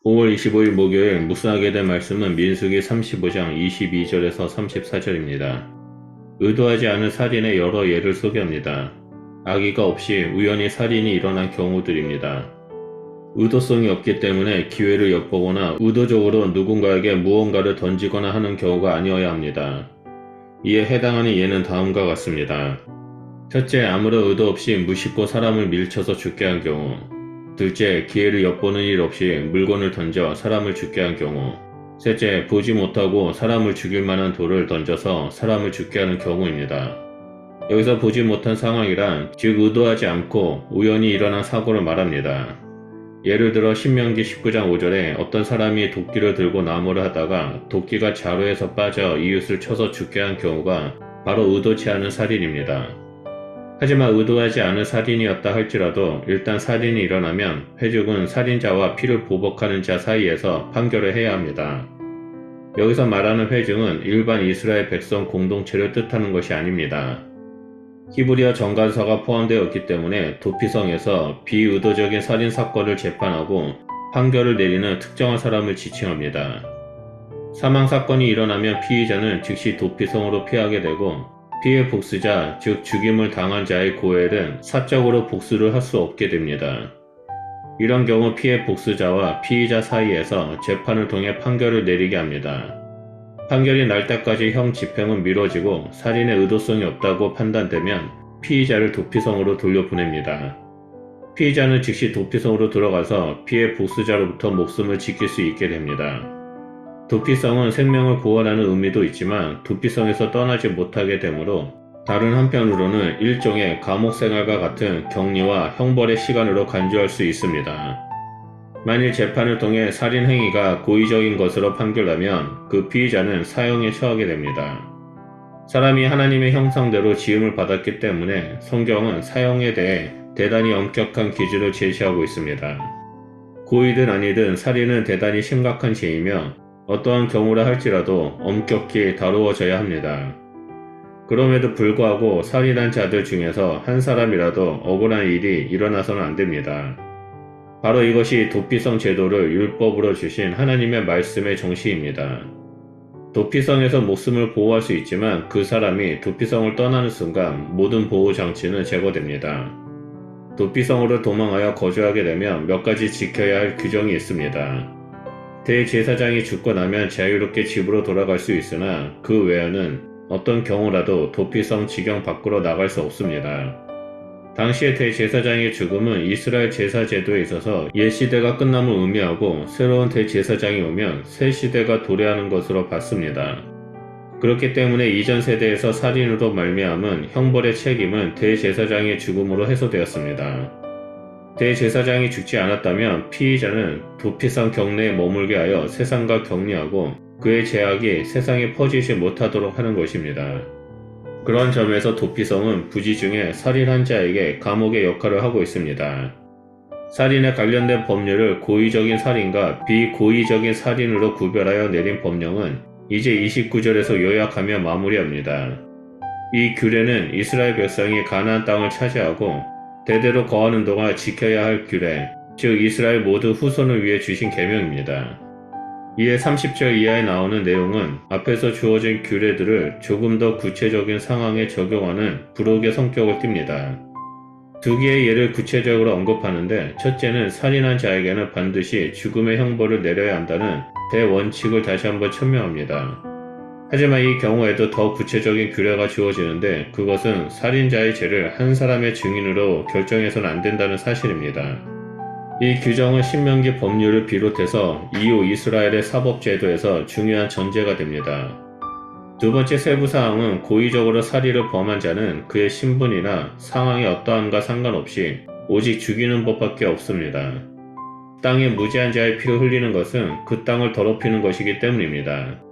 5월 25일 목요일 묵상하게 될 말씀은 민수기 35장 22절에서 34절입니다. 의도하지 않은 살인의 여러 예를 소개합니다. 악의가 없이 우연히 살인이 일어난 경우들입니다. 의도성이 없기 때문에 기회를 엿보거나 의도적으로 누군가에게 무언가를 던지거나 하는 경우가 아니어야 합니다. 이에 해당하는 예는 다음과 같습니다. 첫째, 아무런 의도 없이 무심코 사람을 밀쳐서 죽게 한 경우. 둘째, 기회를 엿보는 일 없이 물건을 던져 사람을 죽게 한 경우. 셋째, 보지 못하고 사람을 죽일 만한 돌을 던져서 사람을 죽게 하는 경우입니다. 여기서 보지 못한 상황이란 즉 의도하지 않고 우연히 일어난 사고를 말합니다. 예를 들어 신명기 19장 5절에 어떤 사람이 도끼를 들고 나무를 하다가 도끼가 자루에서 빠져 이웃을 쳐서 죽게 한 경우가 바로 의도치 않은 살인입니다. 하지만 의도하지 않은 살인이었다 할지라도 일단 살인이 일어나면 회죽은 살인자와 피를 보복하는 자 사이에서 판결을 해야 합니다. 여기서 말하는 회중은 일반 이스라엘 백성 공동체를 뜻하는 것이 아닙니다. 히브리어 정관사가 포함되어 있기 때문에 도피성에서 비의도적인 살인사건을 재판하고 판결을 내리는 특정한 사람을 지칭합니다. 사망사건이 일어나면 피의자는 즉시 도피성으로 피하게 되고 피해 복수자, 즉 죽임을 당한 자의 고엘은 사적으로 복수를 할 수 없게 됩니다. 이런 경우 피해 복수자와 피의자 사이에서 재판을 통해 판결을 내리게 합니다. 판결이 날 때까지 형 집행은 미뤄지고 살인의 의도성이 없다고 판단되면 피의자를 도피성으로 돌려보냅니다. 피의자는 즉시 도피성으로 들어가서 피해 복수자로부터 목숨을 지킬 수 있게 됩니다. 도피성은 생명을 구원하는 의미도 있지만 도피성에서 떠나지 못하게 되므로 다른 한편으로는 일종의 감옥 생활과 같은 격리와 형벌의 시간으로 간주할 수 있습니다. 만일 재판을 통해 살인 행위가 고의적인 것으로 판결하면 그 피의자는 사형에 처하게 됩니다. 사람이 하나님의 형상대로 지음을 받았기 때문에 성경은 사형에 대해 대단히 엄격한 기준을 제시하고 있습니다. 고의든 아니든 살인은 대단히 심각한 죄이며 어떠한 경우라 할지라도 엄격히 다루어져야 합니다. 그럼에도 불구하고 살인한 자들 중에서 한 사람이라도 억울한 일이 일어나서는 안 됩니다. 바로 이것이 도피성 제도를 율법으로 주신 하나님의 말씀의 정신입니다. 도피성에서 목숨을 보호할 수 있지만 그 사람이 도피성을 떠나는 순간 모든 보호장치는 제거됩니다. 도피성으로 도망하여 거주하게 되면 몇 가지 지켜야 할 규정이 있습니다. 대제사장이 죽고 나면 자유롭게 집으로 돌아갈 수 있으나 그 외에는 어떤 경우라도 도피성 지경 밖으로 나갈 수 없습니다. 당시의 대제사장의 죽음은 이스라엘 제사 제도에 있어서 옛 시대가 끝남을 의미하고 새로운 대제사장이 오면 새 시대가 도래하는 것으로 봤습니다. 그렇기 때문에 이전 세대에서 살인으로 말미암은 형벌의 책임은 대제사장의 죽음으로 해소되었습니다. 대제사장이 죽지 않았다면 피의자는 도피성 경내에 머물게 하여 세상과 격리하고 그의 죄악이 세상에 퍼지지 못하도록 하는 것입니다. 그런 점에서 도피성은 부지 중에 살인한 자에게 감옥의 역할을 하고 있습니다. 살인에 관련된 법률을 고의적인 살인과 비고의적인 살인으로 구별하여 내린 법령은 이제 29절에서 요약하며 마무리합니다. 이 규례는 이스라엘 백성이 가나안 땅을 차지하고 대대로 거하는 동안 지켜야 할 규례, 즉 이스라엘 모두 후손을 위해 주신 계명입니다. 이에 30절 이하에 나오는 내용은 앞에서 주어진 규례들을 조금 더 구체적인 상황에 적용하는 부록의 성격을 띱니다. 두 개의 예를 구체적으로 언급하는데 첫째는 살인한 자에게는 반드시 죽음의 형벌을 내려야 한다는 대원칙을 다시 한번 천명합니다. 하지만 이 경우에도 더 구체적인 규례가 주어지는데 그것은 살인자의 죄를 한 사람의 증인으로 결정해서는 안 된다는 사실입니다. 이 규정은 신명기 법률을 비롯해서 이후 이스라엘의 사법제도에서 중요한 전제가 됩니다. 두 번째 세부사항은 고의적으로 살인을 범한 자는 그의 신분이나 상황이 어떠함과 상관없이 오직 죽이는 법밖에 없습니다. 땅에 무지한 자의 피를 흘리는 것은 그 땅을 더럽히는 것이기 때문입니다.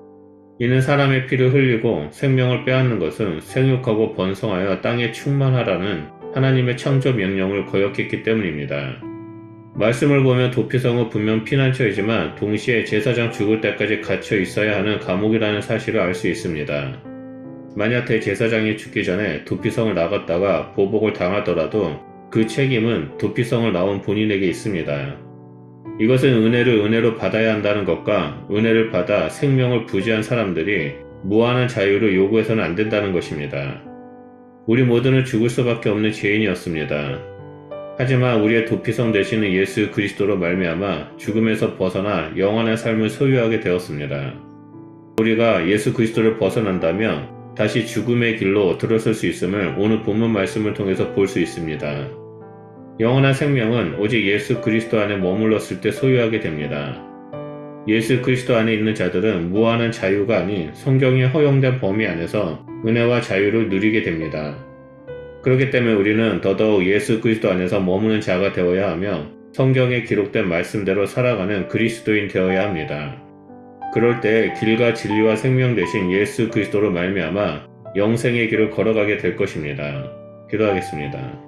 이는 사람의 피를 흘리고 생명을 빼앗는 것은 생육하고 번성하여 땅에 충만하라는 하나님의 창조 명령을 거역했기 때문입니다. 말씀을 보면 도피성은 분명 피난처이지만 동시에 제사장 죽을 때까지 갇혀 있어야 하는 감옥이라는 사실을 알 수 있습니다. 만약 대제사장이 죽기 전에 도피성을 나갔다가 보복을 당하더라도 그 책임은 도피성을 나온 본인에게 있습니다. 이것은 은혜를 은혜로 받아야 한다는 것과 은혜를 받아 생명을 부지한 사람들이 무한한 자유를 요구해서는 안 된다는 것입니다. 우리 모두는 죽을 수밖에 없는 죄인이었습니다. 하지만 우리의 도피성 되시는 예수 그리스도로 말미암아 죽음에서 벗어나 영원한 삶을 소유하게 되었습니다. 우리가 예수 그리스도를 벗어난다면 다시 죽음의 길로 들어설 수 있음을 오늘 본문 말씀을 통해서 볼 수 있습니다. 영원한 생명은 오직 예수 그리스도 안에 머물렀을 때 소유하게 됩니다. 예수 그리스도 안에 있는 자들은 무한한 자유가 아닌 성경에 허용된 범위 안에서 은혜와 자유를 누리게 됩니다. 그렇기 때문에 우리는 더더욱 예수 그리스도 안에서 머무는 자가 되어야 하며 성경에 기록된 말씀대로 살아가는 그리스도인 되어야 합니다. 그럴 때 길과 진리와 생명 되신 예수 그리스도로 말미암아 영생의 길을 걸어가게 될 것입니다. 기도하겠습니다.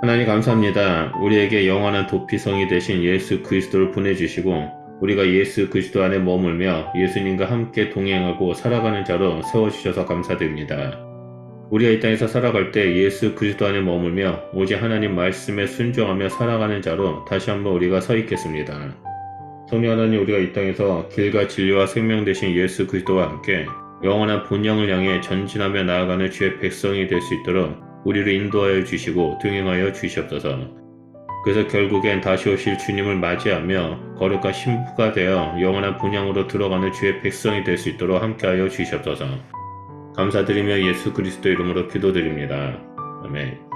하나님 감사합니다. 우리에게 영원한 도피성이 되신 예수 그리스도를 보내주시고 우리가 예수 그리스도 안에 머물며 예수님과 함께 동행하고 살아가는 자로 세워주셔서 감사드립니다. 우리가 이 땅에서 살아갈 때 예수 그리스도 안에 머물며 오직 하나님 말씀에 순종하며 살아가는 자로 다시 한번 우리가 서 있겠습니다. 성령 하나님, 우리가 이 땅에서 길과 진리와 생명 되신 예수 그리스도와 함께 영원한 본향을 향해 전진하며 나아가는 주의 백성이 될 수 있도록 우리를 인도하여 주시고 동행하여 주시옵소서. 그래서 결국엔 다시 오실 주님을 맞이하며 거룩과 신부가 되어 영원한 본향으로 들어가는 주의 백성이 될 수 있도록 함께하여 주시옵소서. 감사드리며 예수 그리스도 이름으로 기도드립니다. 아멘.